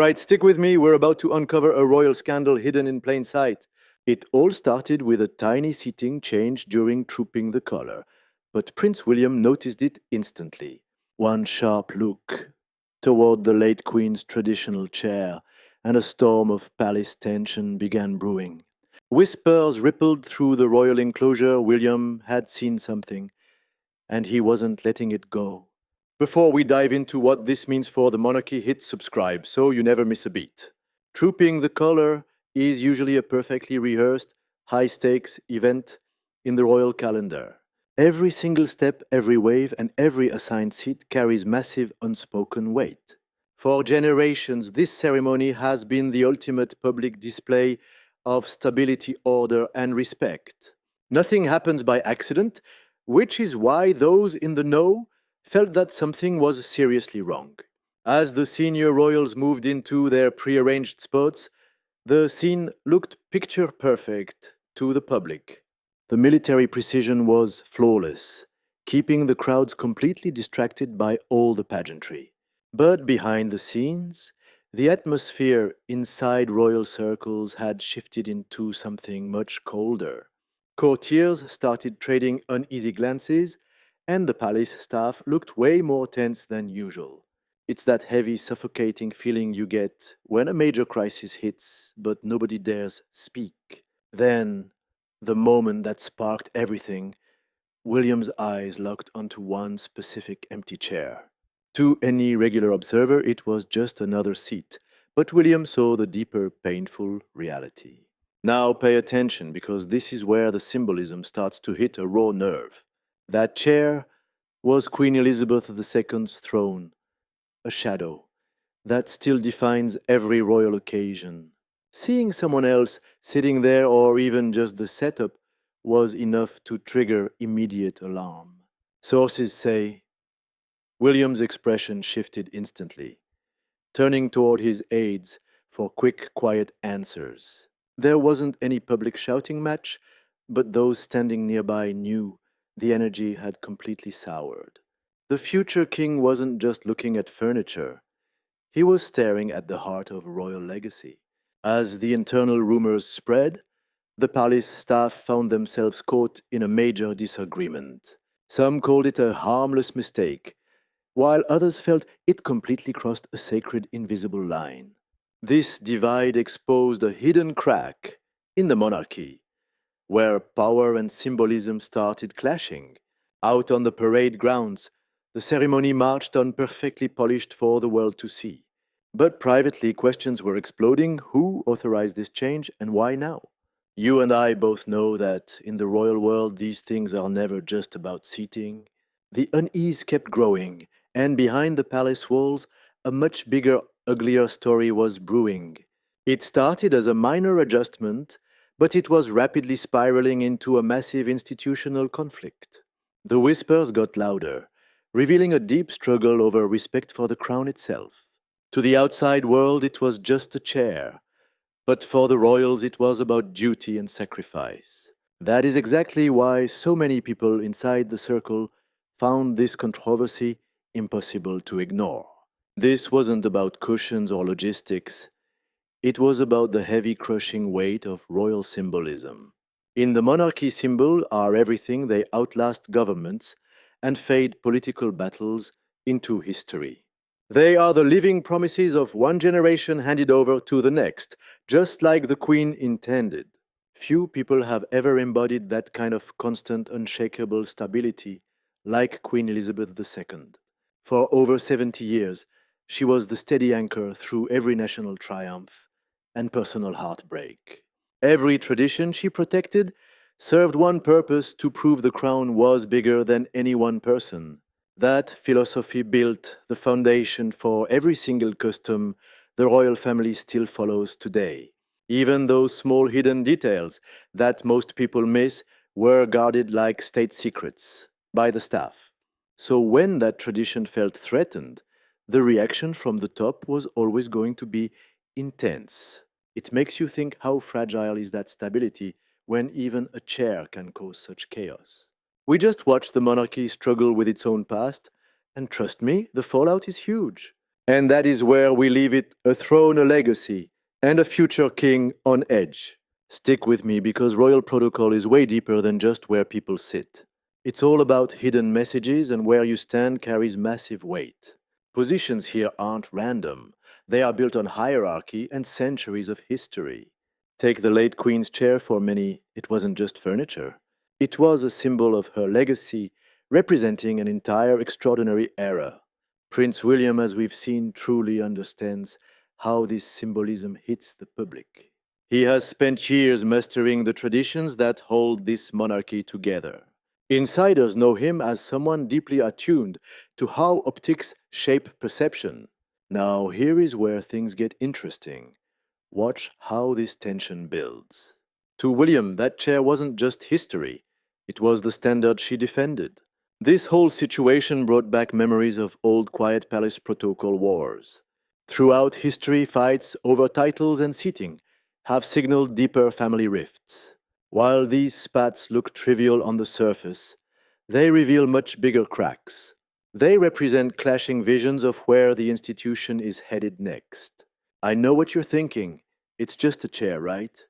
Alright, stick with me. We're about to uncover a royal scandal hidden in plain sight. It all started with a tiny seating change during trooping the color, but Prince William noticed it instantly. One sharp look toward the late Queen's traditional chair, and a storm of palace tension began brewing. Whispers rippled through the royal enclosure. William had seen something, and he wasn't letting it go. Before we dive into what this means for the monarchy, hit subscribe so you never miss a beat. Trooping the color is usually a perfectly rehearsed, high stakes event in the royal calendar. Every single step, every wave, and every assigned seat carries massive unspoken weight. For generations, this ceremony has been the ultimate public display of stability, order, and respect. Nothing happens by accident, which is why those in the know felt that something was seriously wrong. As the senior royals moved into their prearranged spots, the scene looked picture perfect to the public. The military precision was flawless, keeping the crowds completely distracted by all the pageantry. But behind the scenes, the atmosphere inside royal circles had shifted into something much colder. Courtiers started trading uneasy glances, and the palace staff looked way more tense than usual. It's that heavy, suffocating feeling you get when a major crisis hits, but nobody dares speak. Then, the moment that sparked everything, William's eyes locked onto one specific empty chair. To any regular observer, it was just another seat, but William saw the deeper, painful reality. Now pay attention, because this is where the symbolism starts to hit a raw nerve. That chair was Queen Elizabeth II's throne, a shadow that still defines every royal occasion. Seeing someone else sitting there, or even just the setup, was enough to trigger immediate alarm. Sources say William's expression shifted instantly, turning toward his aides for quick, quiet answers. There wasn't any public shouting match, but those standing nearby knew the energy had completely soured. The future king wasn't just looking at furniture, he was staring at the heart of royal legacy. As the internal rumors spread, the palace staff found themselves caught in a major disagreement. Some called it a harmless mistake, while others felt it completely crossed a sacred invisible line. This divide exposed a hidden crack in the monarchy, where power and symbolism started clashing. Out on the parade grounds, the ceremony marched on perfectly polished for the world to see. But privately, questions were exploding: who authorized this change and why now? You and I both know that in the royal world, these things are never just about seating. The unease kept growing, and behind the palace walls, a much bigger, uglier story was brewing. It started as a minor adjustment, but it was rapidly spiraling into a massive institutional conflict. The whispers got louder, revealing a deep struggle over respect for the crown itself. To the outside world, it was just a chair, but for the royals, it was about duty and sacrifice. That is exactly why so many people inside the circle found this controversy impossible to ignore. This wasn't about cushions or logistics, it was about the heavy, crushing weight of royal symbolism. In the monarchy, symbols are everything. They outlast governments and fade political battles into history. They are the living promises of one generation handed over to the next, just like the Queen intended. Few people have ever embodied that kind of constant, unshakable stability like Queen Elizabeth II. For over 70 years, she was the steady anchor through every national triumph and personal heartbreak. Every tradition she protected served one purpose: to prove the crown was bigger than any one person. That philosophy built the foundation for every single custom the royal family still follows today. Even those small hidden details that most people miss were guarded like state secrets by the staff. So when that tradition felt threatened, the reaction from the top was always going to be intense. It makes you think, how fragile is that stability when even a chair can cause such chaos? We just watched the monarchy struggle with its own past, and trust me, the fallout is huge. And that is where we leave it, a throne, a legacy, and a future king on edge. Stick with me because royal protocol is way deeper than just where people sit. It's all about hidden messages, and where you stand carries massive weight. Positions here aren't random, they are built on hierarchy and centuries of history. Take the late Queen's chair. For many, it wasn't just furniture, it was a symbol of her legacy, representing an entire extraordinary era. Prince William, as we've seen, truly understands how this symbolism hits the public. He has spent years mastering the traditions that hold this monarchy together. Insiders know him as someone deeply attuned to how optics shape perception. Now, here is where things get interesting. Watch how this tension builds. To William, that chair wasn't just history, it was the standard she defended. This whole situation brought back memories of old Quiet Palace protocol wars. Throughout history, fights over titles and seating have signaled deeper family rifts. While these spats look trivial on the surface, they reveal much bigger cracks. They represent clashing visions of where the institution is headed next. I know what you're thinking. It's just a chair, right?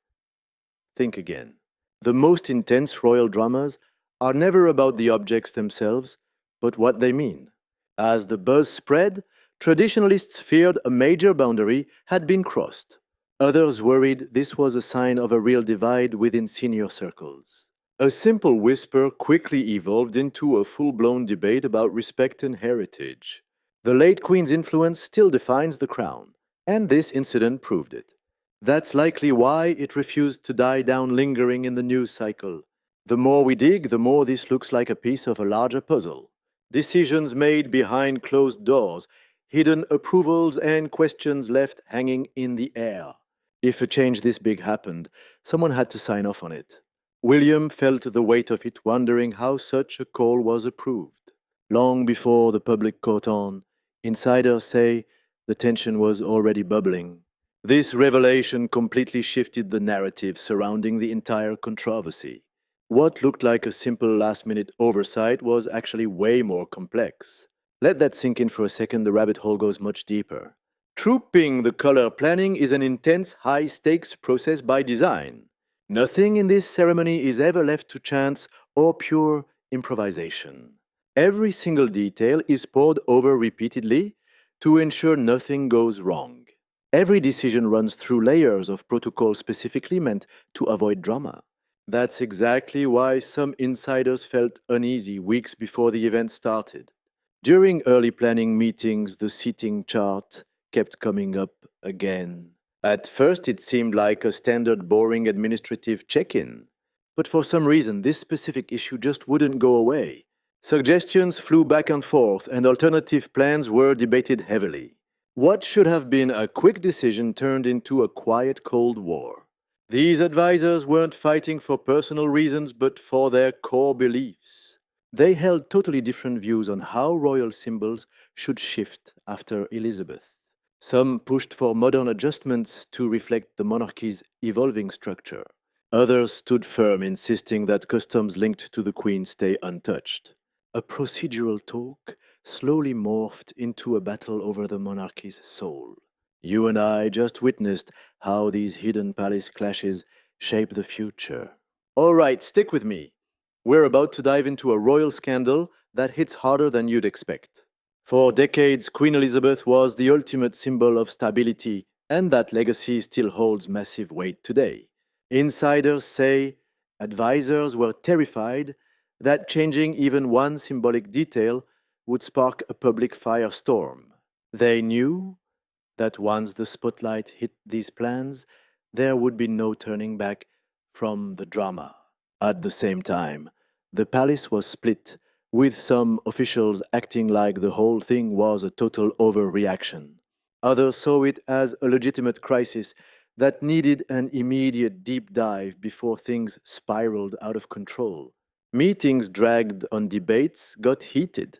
Think again. The most intense royal dramas are never about the objects themselves, but what they mean. As the buzz spread, traditionalists feared a major boundary had been crossed. Others worried this was a sign of a real divide within senior circles. A simple whisper quickly evolved into a full blown debate about respect and heritage. The late Queen's influence still defines the crown, and this incident proved it. That's likely why it refused to die down lingering in the news cycle. The more we dig, the more this looks like a piece of a larger puzzle. Decisions made behind closed doors, hidden approvals, and questions left hanging in the air. If a change this big happened, someone had to sign off on it. William felt the weight of it, wondering how such a call was approved. Long before the public caught on, insiders say the tension was already bubbling. This revelation completely shifted the narrative surrounding the entire controversy. What looked like a simple last minute oversight was actually way more complex. Let that sink in for a second, the rabbit hole goes much deeper. Trooping the color planning is an intense, high stakes process by design. Nothing in this ceremony is ever left to chance or pure improvisation. Every single detail is pored over repeatedly to ensure nothing goes wrong. Every decision runs through layers of protocol specifically meant to avoid drama. That's exactly why some insiders felt uneasy weeks before the event started. During early planning meetings, the seating chart kept coming up again. At first, it seemed like a standard, boring administrative check in. But for some reason, this specific issue just wouldn't go away. Suggestions flew back and forth, and alternative plans were debated heavily. What should have been a quick decision turned into a quiet Cold War. These advisors weren't fighting for personal reasons but for their core beliefs. They held totally different views on how royal symbols should shift after Elizabeth. Some pushed for modern adjustments to reflect the monarchy's evolving structure. Others stood firm, insisting that customs linked to the Queen stay untouched. A procedural talk slowly morphed into a battle over the monarchy's soul. You and I just witnessed how these hidden palace clashes shape the future. All right, stick with me. We're about to dive into a royal scandal that hits harder than you'd expect. For decades, Queen Elizabeth was the ultimate symbol of stability, and that legacy still holds massive weight today. Insiders say advisors were terrified that changing even one symbolic detail would spark a public firestorm. They knew that once the spotlight hit these plans, there would be no turning back from the drama. At the same time, the palace was split, with some officials acting like the whole thing was a total overreaction. Others saw it as a legitimate crisis that needed an immediate deep dive before things spiraled out of control. Meetings dragged on, debates got heated,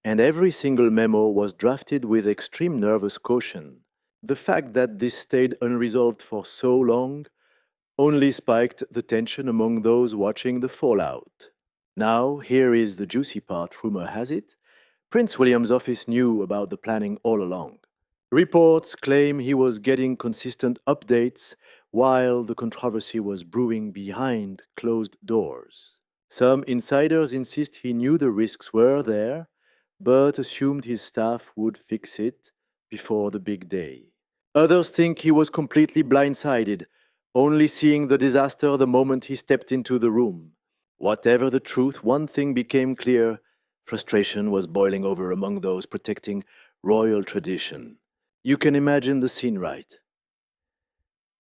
and every single memo was drafted with extreme nervous caution. The fact that this stayed unresolved for so long only spiked the tension among those watching the fallout. Now, here is the juicy part. Rumor has it Prince William's office knew about the planning all along. Reports claim he was getting consistent updates while the controversy was brewing behind closed doors. Some insiders insist he knew the risks were there, but assumed his staff would fix it before the big day. Others think he was completely blindsided, only seeing the disaster the moment he stepped into the room. Whatever the truth, one thing became clear: frustration was boiling over among those protecting royal tradition. You can imagine the scene, right?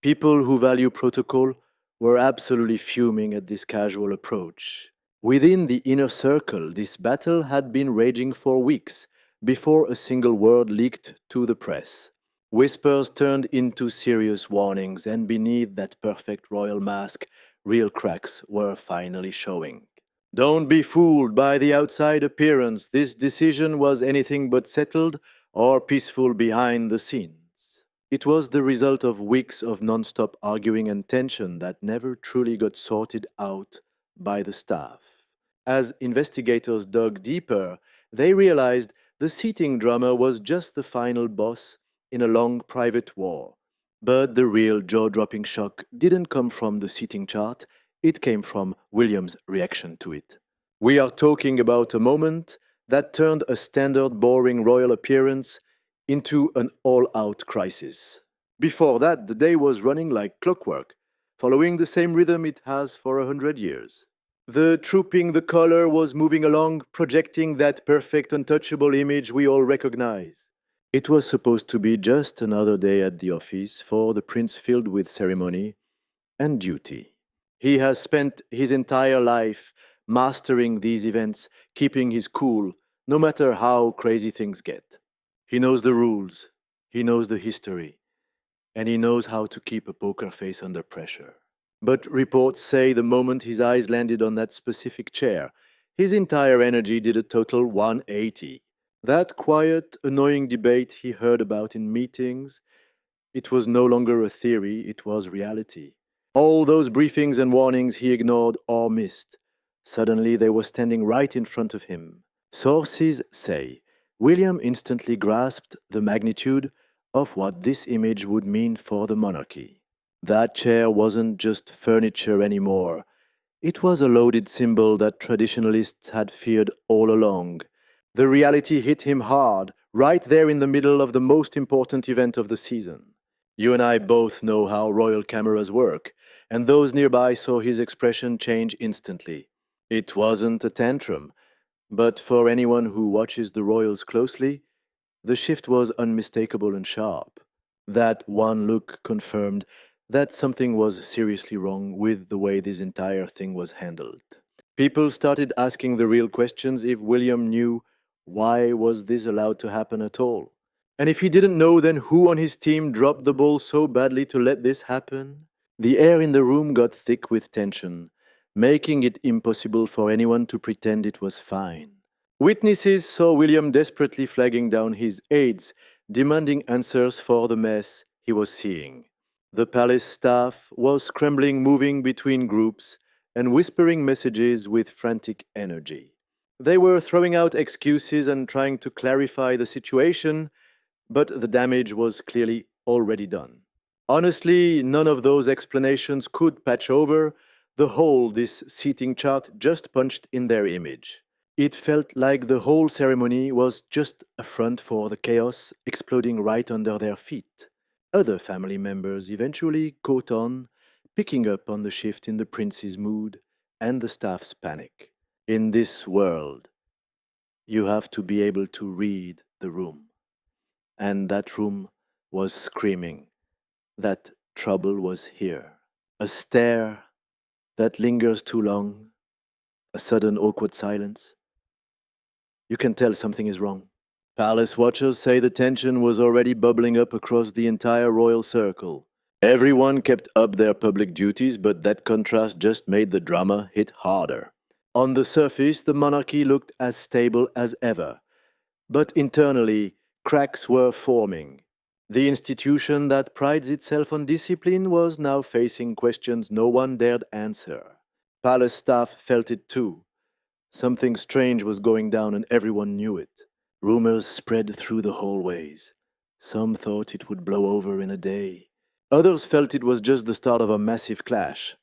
People who value protocol were absolutely fuming at this casual approach. Within the inner circle, this battle had been raging for weeks before a single word leaked to the press. Whispers turned into serious warnings, and beneath that perfect royal mask, real cracks were finally showing. Don't be fooled by the outside appearance. This decision was anything but settled or peaceful behind the scenes. It was the result of weeks of non-stop arguing and tension that never truly got sorted out by the staff. As investigators dug deeper, they realized the seating drama was just the final boss in a long private war. But the real jaw dropping shock didn't come from the seating chart, it came from William's reaction to it. We are talking about a moment that turned a standard boring royal appearance into an all out crisis. Before that, the day was running like clockwork, following the same rhythm it has for 100 years. The trooping the color was moving along, projecting that perfect, untouchable image we all recognize. It was supposed to be just another day at the office for the prince filled with ceremony and duty. He has spent his entire life mastering these events, keeping his cool, no matter how crazy things get. He knows the rules, he knows the history, and he knows how to keep a poker face under pressure. But reports say the moment his eyes landed on that specific chair, his entire energy did a total 180. That quiet, annoying debate he heard about in meetings, it was no longer a theory, it was reality. All those briefings and warnings he ignored or missed. Suddenly they were standing right in front of him. Sources say William instantly grasped the magnitude of what this image would mean for the monarchy. That chair wasn't just furniture anymore. It was a loaded symbol that traditionalists had feared all along. The reality hit him hard, right there in the middle of the most important event of the season. You and I both know how royal cameras work, and those nearby saw his expression change instantly. It wasn't a tantrum, but for anyone who watches the royals closely, the shift was unmistakable and sharp. That one look confirmed that something was seriously wrong with the way this entire thing was handled. People started asking the real questions: if William knew, why was this allowed to happen at all? And if he didn't know, then who on his team dropped the ball so badly to let this happen? The air in the room got thick with tension, making it impossible for anyone to pretend it was fine. Witnesses saw William desperately flagging down his aides, demanding answers for the mess he was seeing. The palace staff was scrambling, moving between groups, and whispering messages with frantic energy. They were throwing out excuses and trying to clarify the situation, but the damage was clearly already done. Honestly, none of those explanations could patch over the hole this seating chart just punched in their image. It felt like the whole ceremony was just a front for the chaos exploding right under their feet. Other family members eventually caught on, picking up on the shift in the prince's mood and the staff's panic. In this world, you have to be able to read the room. And that room was screaming that trouble was here. A stare that lingers too long, a sudden awkward silence. You can tell something is wrong. Palace watchers say the tension was already bubbling up across the entire royal circle. Everyone kept up their public duties, but that contrast just made the drama hit harder. On the surface, the monarchy looked as stable as ever, but internally, cracks were forming. The institution that prides itself on discipline was now facing questions no one dared answer. Palace staff felt it too. Something strange was going down and everyone knew it. Rumors spread through the hallways. Some thought it would blow over in a day. Others felt it was just the start of a massive clash.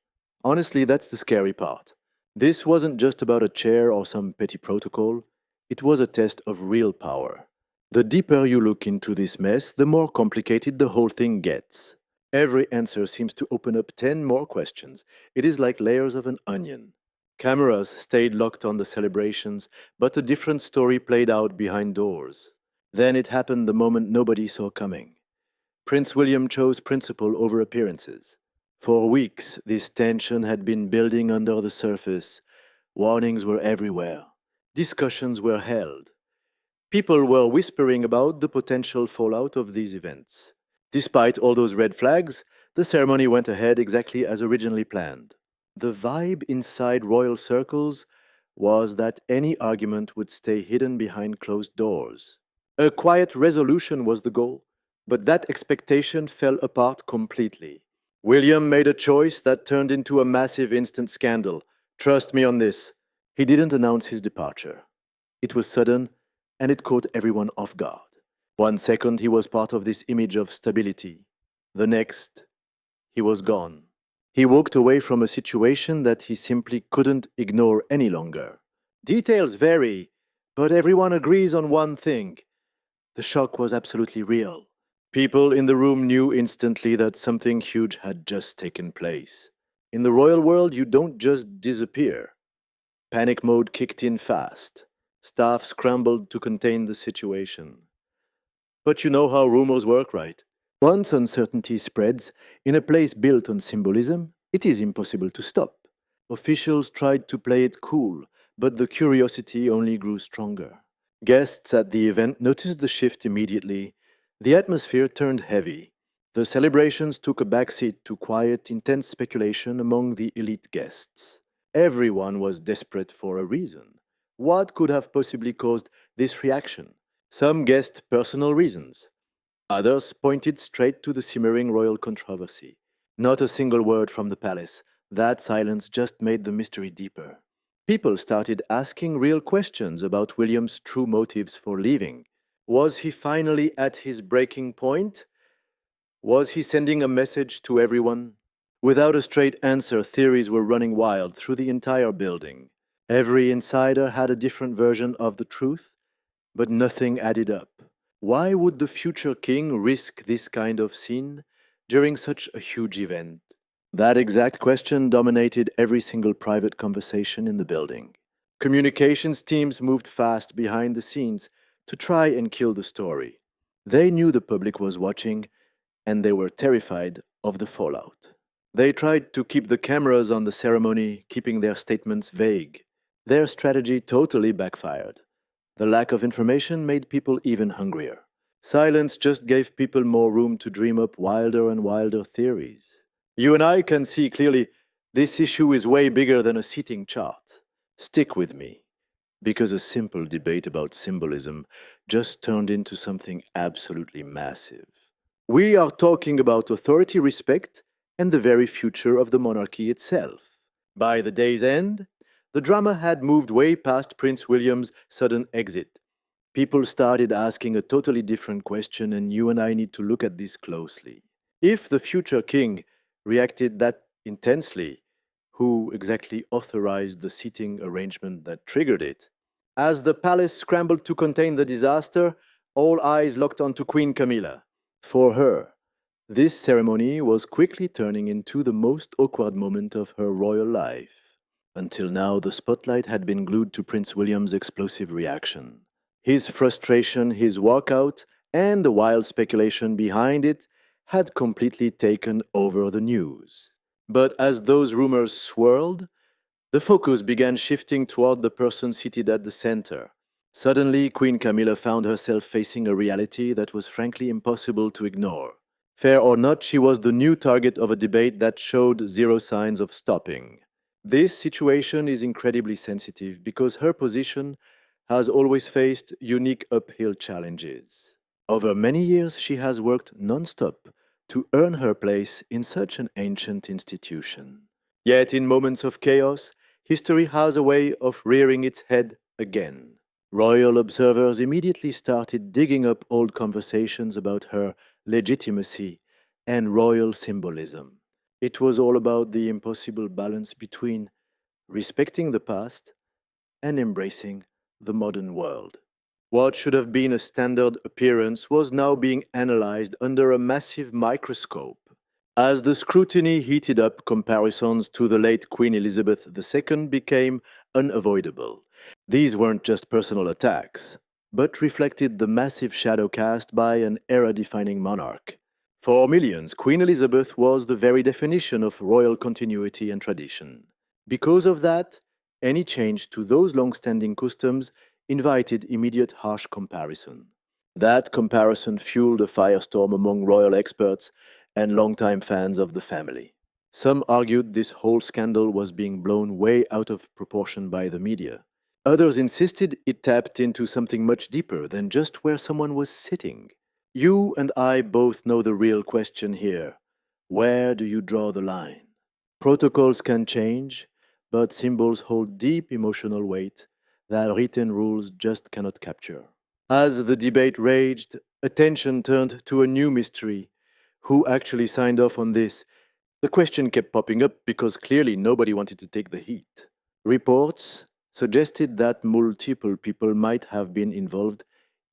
Honestly, that's the scary part. This wasn't just about a chair or some petty protocol, it was a test of real power. The deeper you look into this mess, the more complicated the whole thing gets. Every answer seems to open up 10 more questions. It is like layers of an onion. Cameras stayed locked on the celebrations, but a different story played out behind doors. Then it happened the moment nobody saw coming. Prince William chose principle over appearances. For weeks, this tension had been building under the surface. Warnings were everywhere. Discussions were held. People were whispering about the potential fallout of these events. Despite all those red flags, the ceremony went ahead exactly as originally planned. The vibe inside royal circles was that any argument would stay hidden behind closed doors. A quiet resolution was the goal, but that expectation fell apart completely. William made a choice that turned into a massive instant scandal. Trust me on this. He didn't announce his departure. It was sudden, and it caught everyone off guard. One second he was part of this image of stability. The next, he was gone. He walked away from a situation that he simply couldn't ignore any longer. Details vary, but everyone agrees on one thing. The shock was absolutely real. People in the room knew instantly that something huge had just taken place. In the royal world, you don't just disappear. Panic mode kicked in fast. Staff scrambled to contain the situation. But you know how rumors work, right? Once uncertainty spreads, in a place built on symbolism, it is impossible to stop. Officials tried to play it cool, but the curiosity only grew stronger. Guests at the event noticed the shift immediately. The atmosphere turned heavy. The celebrations took a backseat to quiet, intense speculation among the elite guests. Everyone was desperate for a reason. What could have possibly caused this reaction? Some guessed personal reasons. Others pointed straight to the simmering royal controversy. Not a single word from the palace. That silence just made the mystery deeper. People started asking real questions about William's true motives for leaving. Was he finally at his breaking point? Was he sending a message to everyone? Without a straight answer, theories were running wild through the entire building. Every insider had a different version of the truth, but nothing added up. Why would the future king risk this kind of scene during such a huge event? That exact question dominated every single private conversation in the building. Communications teams moved fast behind the scenes to try and kill the story. They knew the public was watching, and they were terrified of the fallout. They tried to keep the cameras on the ceremony, keeping their statements vague. Their strategy totally backfired. The lack of information made people even hungrier. Silence just gave people more room to dream up wilder and wilder theories. You and I can see clearly this issue is way bigger than a seating chart. Stick with me, because a simple debate about symbolism just turned into something absolutely massive. We are talking about authority respect and the very future of the monarchy itself. By the day's end, the drama had moved way past Prince William's sudden exit. People started asking a totally different question, and you and I need to look at this closely. If the future king reacted that intensely, who exactly authorized the seating arrangement that triggered it? As the palace scrambled to contain the disaster, all eyes locked onto Queen Camilla. For her, this ceremony was quickly turning into the most awkward moment of her royal life. Until now, the spotlight had been glued to Prince William's explosive reaction. His frustration, his walkout, and the wild speculation behind it had completely taken over the news. But as those rumors swirled, the focus began shifting toward the person seated at the center. Suddenly, Queen Camilla found herself facing a reality that was frankly impossible to ignore. Fair or not, she was the new target of a debate that showed zero signs of stopping. This situation is incredibly sensitive because her position has always faced unique uphill challenges. Over many years, she has worked non-stop to earn her place in such an ancient institution. Yet, in moments of chaos, history has a way of rearing its head again. Royal observers immediately started digging up old conversations about her legitimacy and royal symbolism. It was all about the impossible balance between respecting the past and embracing the modern world. What should have been a standard appearance was now being analyzed under a massive microscope. As the scrutiny heated up, comparisons to the late Queen Elizabeth II became unavoidable. These weren't just personal attacks, but reflected the massive shadow cast by an era defining monarch. For millions, Queen Elizabeth was the very definition of royal continuity and tradition. Because of that, any change to those long standing customs invited immediate harsh comparison. That comparison fueled a firestorm among royal experts and longtime fans of the family. Some argued this whole scandal was being blown way out of proportion by the media. Others insisted it tapped into something much deeper than just where someone was sitting. You and I both know the real question here. Where do you draw the line? Protocols can change, but symbols hold deep emotional weight that written rules just cannot capture. As the debate raged, attention turned to a new mystery. Who actually signed off on this? The question kept popping up because clearly nobody wanted to take the heat. Reports suggested that multiple people might have been involved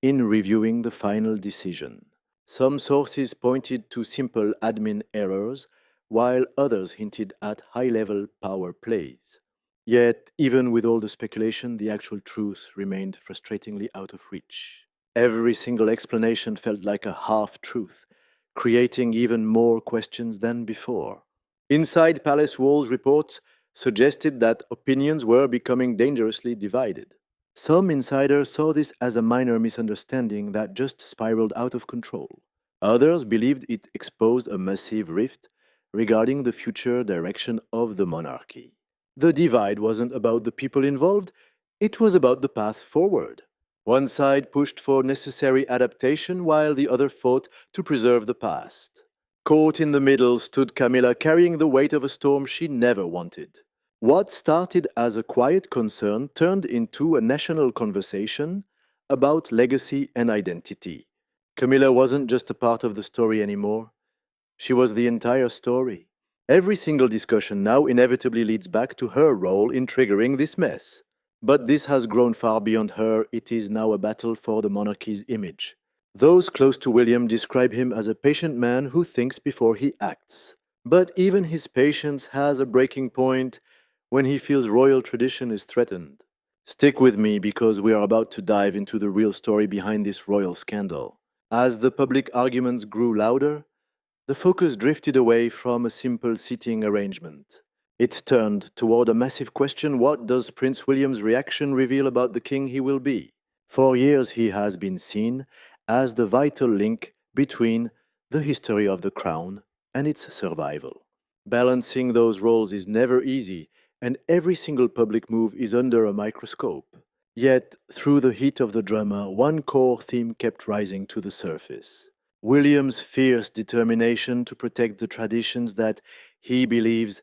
in reviewing the final decision. Some sources pointed to simple admin errors, while others hinted at high level power plays. Yet, even with all the speculation, the actual truth remained frustratingly out of reach. Every single explanation felt like a half truth, creating even more questions than before. Inside palace walls, reports suggested that opinions were becoming dangerously divided. Some insiders saw this as a minor misunderstanding that just spiraled out of control. Others believed it exposed a massive rift regarding the future direction of the monarchy. The divide wasn't about the people involved, it was about the path forward. One side pushed for necessary adaptation while the other fought to preserve the past. Caught in the middle stood Camilla, carrying the weight of a storm she never wanted. What started as a quiet concern turned into a national conversation about legacy and identity. Camilla wasn't just a part of the story anymore, she was the entire story. Every single discussion now inevitably leads back to her role in triggering this mess. But this has grown far beyond her, it is now a battle for the monarchy's image. Those close to William describe him as a patient man who thinks before he acts. But even his patience has a breaking point when he feels royal tradition is threatened. Stick with me because we are about to dive into the real story behind this royal scandal. As the public arguments grew louder, the focus drifted away from a simple seating arrangement. It turned toward a massive question: what does Prince William's reaction reveal about the king he will be? For years, he has been seen as the vital link between the history of the crown and its survival. Balancing those roles is never easy, and every single public move is under a microscope. Yet, through the heat of the drama, one core theme kept rising to the surface: William's fierce determination to protect the traditions that he believes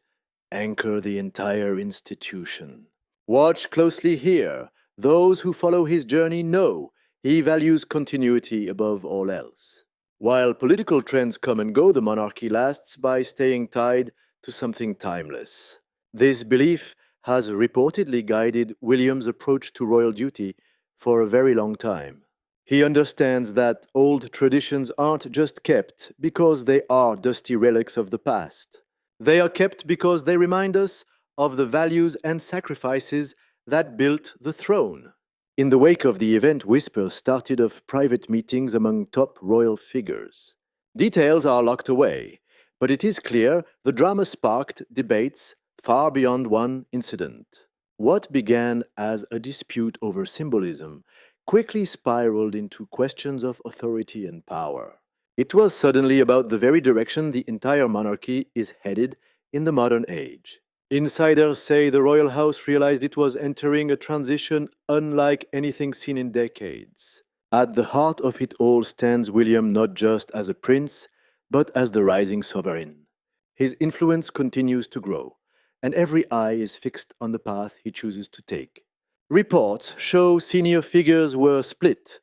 anchor the entire institution. Watch closely here. Those who follow his journey know he values continuity above all else. While political trends come and go, the monarchy lasts by staying tied to something timeless. This belief has reportedly guided William's approach to royal duty for a very long time. He understands that old traditions aren't just kept because they are dusty relics of the past. They are kept because they remind us of the values and sacrifices that built the throne. In the wake of the event, whispers started of private meetings among top royal figures. Details are locked away, but it is clear the drama sparked debates far beyond one incident. What began as a dispute over symbolism quickly spiraled into questions of authority and power. It was suddenly about the very direction the entire monarchy is headed in the modern age. Insiders say the royal house realized it was entering a transition unlike anything seen in decades. At the heart of it all stands William not just as a prince, but as the rising sovereign. His influence continues to grow, and every eye is fixed on the path he chooses to take. Reports show senior figures were split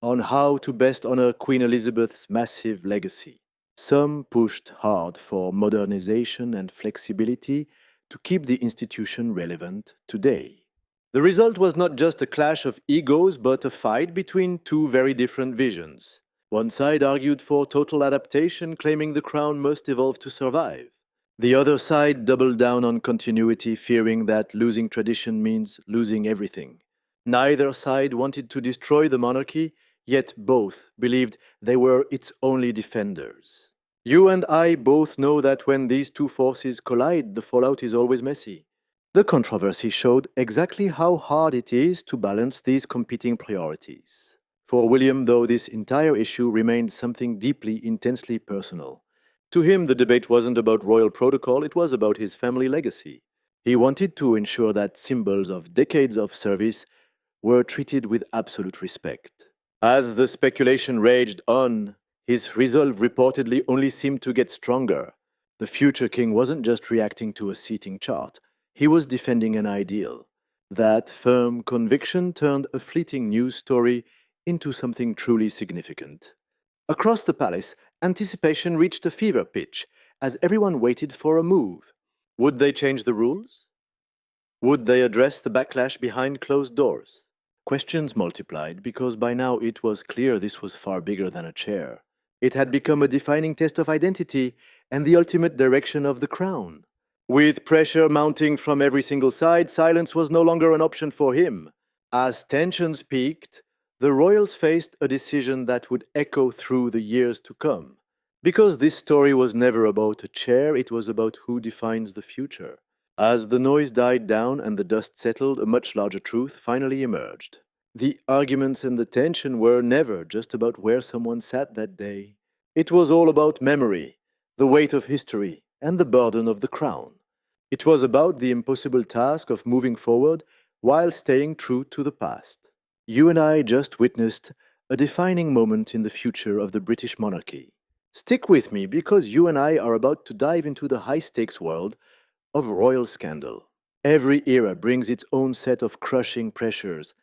on how to best honor Queen Elizabeth's massive legacy. Some pushed hard for modernization and flexibility to keep the institution relevant today. The result was not just a clash of egos, but a fight between two very different visions. One side argued for total adaptation, claiming the crown must evolve to survive. The other side doubled down on continuity, fearing that losing tradition means losing everything. Neither side wanted to destroy the monarchy, yet both believed they were its only defenders. You and I both know that when these two forces collide, the fallout is always messy. The controversy showed exactly how hard it is to balance these competing priorities. For William, though, this entire issue remained something deeply, intensely personal. To him, the debate wasn't about royal protocol, it was about his family legacy. He wanted to ensure that symbols of decades of service were treated with absolute respect. As the speculation raged on, his resolve reportedly only seemed to get stronger. The future king wasn't just reacting to a seating chart, he was defending an ideal. That firm conviction turned a fleeting news story into something truly significant. Across the palace, anticipation reached a fever pitch as everyone waited for a move. Would they change the rules? Would they address the backlash behind closed doors? Questions multiplied because by now it was clear this was far bigger than a chair. It had become a defining test of identity and the ultimate direction of the crown. With pressure mounting from every single side, silence was no longer an option for him. As tensions peaked, the royals faced a decision that would echo through the years to come. Because this story was never about a chair, it was about who defines the future. As the noise died down and the dust settled, a much larger truth finally emerged. The arguments and the tension were never just about where someone sat that day. It was all about memory, the weight of history, and the burden of the crown. It was about the impossible task of moving forward while staying true to the past. You and I just witnessed a defining moment in the future of the British monarchy. Stick with me because you and I are about to dive into the high stakes world of royal scandal. Every era brings its own set of crushing pressures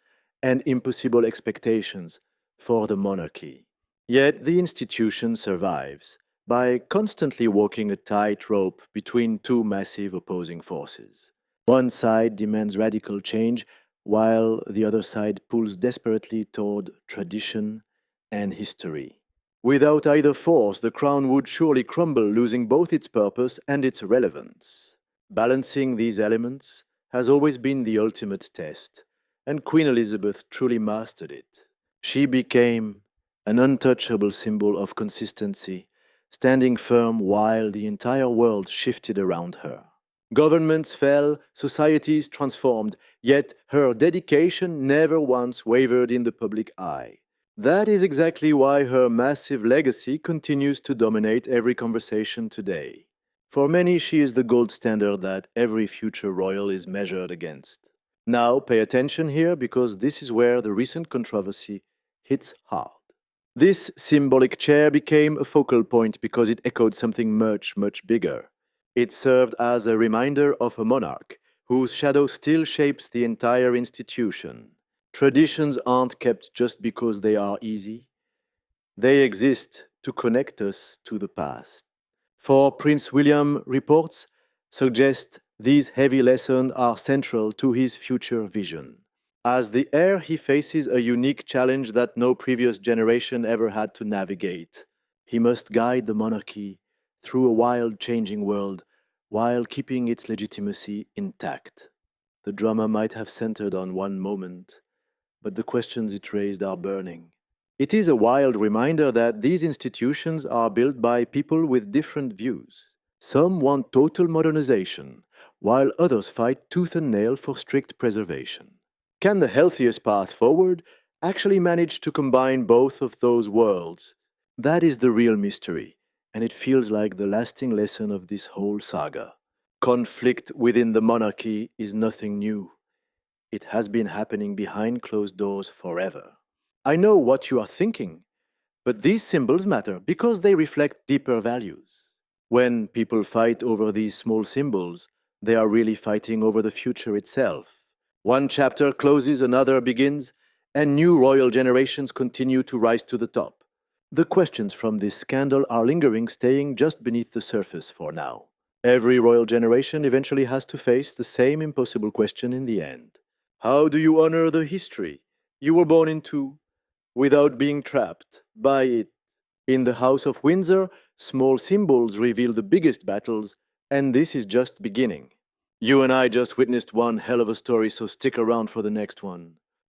and impossible expectations for the monarchy. Yet the institution survives by constantly walking a tightrope between two massive opposing forces. One side demands radical change, while the other side pulls desperately toward tradition and history. Without either force, the crown would surely crumble, losing both its purpose and its relevance. Balancing these elements has always been the ultimate test, and Queen Elizabeth truly mastered it. She became an untouchable symbol of consistency, standing firm while the entire world shifted around her. Governments fell, societies transformed, yet her dedication never once wavered in the public eye. That is exactly why her massive legacy continues to dominate every conversation today. For many, she is the gold standard that every future royal is measured against. Now, pay attention here because this is where the recent controversy hits hard. This symbolic chair became a focal point because it echoed something much, much bigger. It served as a reminder of a monarch whose shadow still shapes the entire institution. Traditions aren't kept just because they are easy. They exist to connect us to the past. For Prince William, reports suggest these heavy lessons are central to his future vision. As the heir, he faces a unique challenge that no previous generation ever had to navigate. He must guide the monarchy through a wild, changing world while keeping its legitimacy intact. The drama might have centered on one moment, but the questions it raised are burning. It is a wild reminder that these institutions are built by people with different views. Some want total modernization, while others fight tooth and nail for strict preservation. Can the healthiest path forward actually manage to combine both of those worlds? That is the real mystery, and it feels like the lasting lesson of this whole saga. Conflict within the monarchy is nothing new. It has been happening behind closed doors forever. I know what you are thinking, but these symbols matter because they reflect deeper values. When people fight over these small symbols, they are really fighting over the future itself. One chapter closes, another begins, and new royal generations continue to rise to the top. The questions from this scandal are lingering, staying just beneath the surface for now. Every royal generation eventually has to face the same impossible question in the end. How do you honor the history you were born into without being trapped by it? In the House of Windsor, small symbols reveal the biggest battles, and this is just beginning. You and I just witnessed one hell of a story, so stick around for the next one.